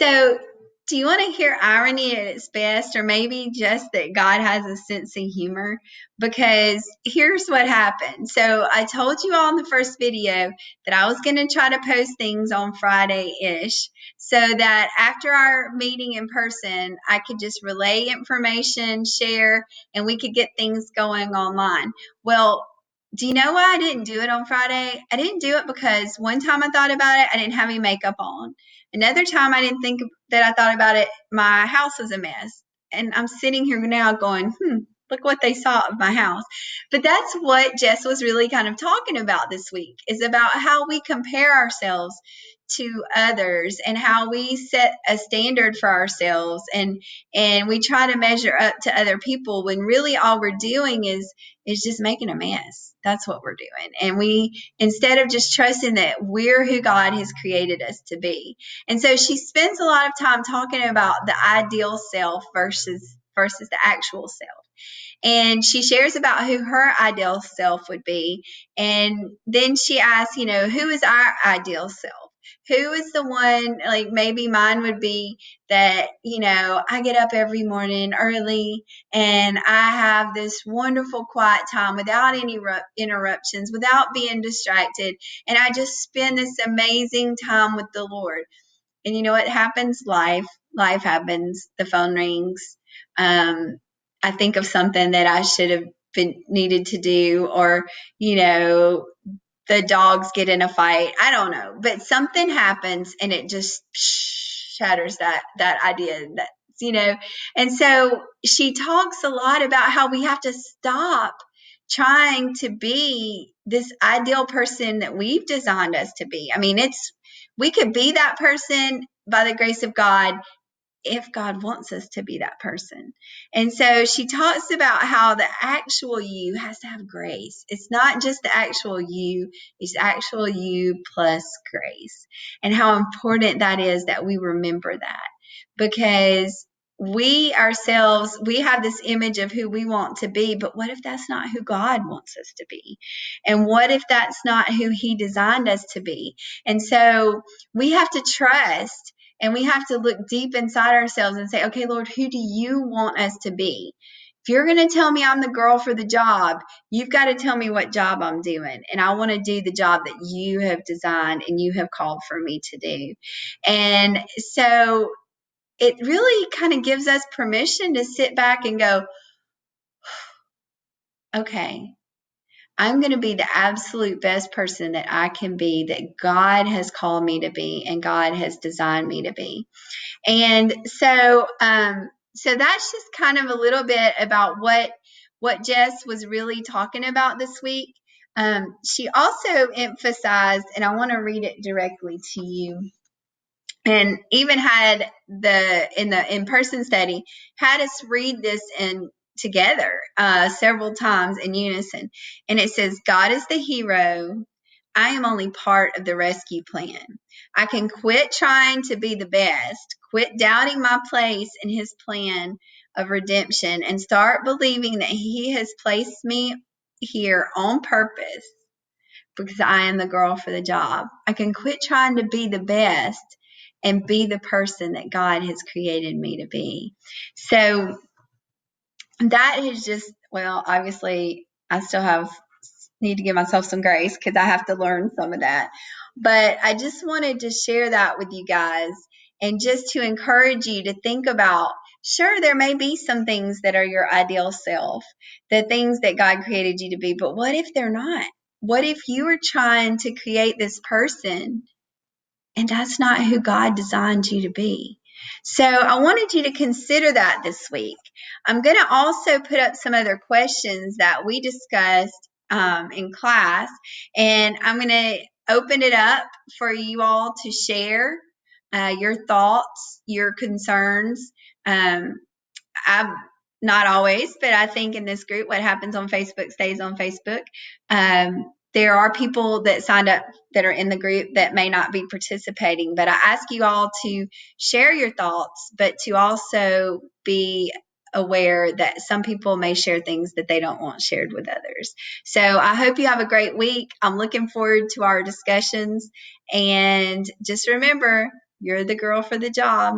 So, do you want to hear irony at its best, or maybe just that God has a sense of humor? Because here's what happened. So, I told you all in the first video that I was going to try to post things on Friday ish so that after our meeting in person, I could just relay information, share, and we could get things going online. Well, do you know why I didn't do it on Friday? I didn't do it because one time I thought about it, I didn't have any makeup on. Another time I didn't think that I thought about it, my house was a mess. And I'm sitting here now going, look what they saw of my house. But that's what Jess was really kind of talking about this week, is about how we compare ourselves to others and how we set a standard for ourselves and we try to measure up to other people when really all we're doing is just making a mess. That's what we're doing. And we, instead of just trusting that we're who God has created us to be. And so she spends a lot of time talking about the ideal self versus the actual self. And she shares about who her ideal self would be. And then she asks, who is our ideal self? Who is the one, like maybe mine would be that, I get up every morning early and I have this wonderful quiet time without any interruptions, without being distracted. And I just spend this amazing time with the Lord. And you know what happens? Life happens. The phone rings. I think of something that I should have been needed to do, or, the dogs get in a fight. I don't know, but something happens and it just shatters that idea and so she talks a lot about how we have to stop trying to be this ideal person that we've designed us to be. I mean, we could be that person by the grace of God if God wants us to be that person. And so she talks about how the actual you has to have grace. It's not just the actual you, it's actual you plus grace. And how important that is that we remember that. Because we ourselves, we have this image of who we want to be, but what if that's not who God wants us to be? And what if that's not who He designed us to be? And so we have to trust. And we have to look deep inside ourselves and say, okay, Lord, who do you want us to be? If you're going to tell me I'm the girl for the job, you've got to tell me what job I'm doing. And I want to do the job that you have designed and you have called for me to do. And so it really kind of gives us permission to sit back and go, okay, I'm going to be the absolute best person that I can be, that God has called me to be and God has designed me to be. And so that's just kind of a little bit about what Jess was really talking about this week. She also emphasized, and I want to read it directly to you, and even had in the in-person study, had us read this together several times in unison. And it says, God is the hero. I am only part of the rescue plan. I can quit trying to be the best, quit doubting my place in His plan of redemption, and start believing that He has placed me here on purpose because I am the girl for the job. I can quit trying to be the best and be the person that God has created me to be. So that is just, well, obviously I still need to give myself some grace because I have to learn some of that. But I just wanted to share that with you guys and just to encourage you to think about, sure, there may be some things that are your ideal self, the things that God created you to be, but what if they're not? What if you are trying to create this person and that's not who God designed you to be? So I wanted you to consider that this week. I'm going to also put up some other questions that we discussed in class, and I'm going to open it up for you all to share your thoughts, your concerns. I'm not always, but I think in this group, what happens on Facebook stays on Facebook. There are people that signed up that are in the group that may not be participating, but I ask you all to share your thoughts, but to also be aware that some people may share things that they don't want shared with others. So I hope you have a great week. I'm looking forward to our discussions, and just remember, You're the girl for the job.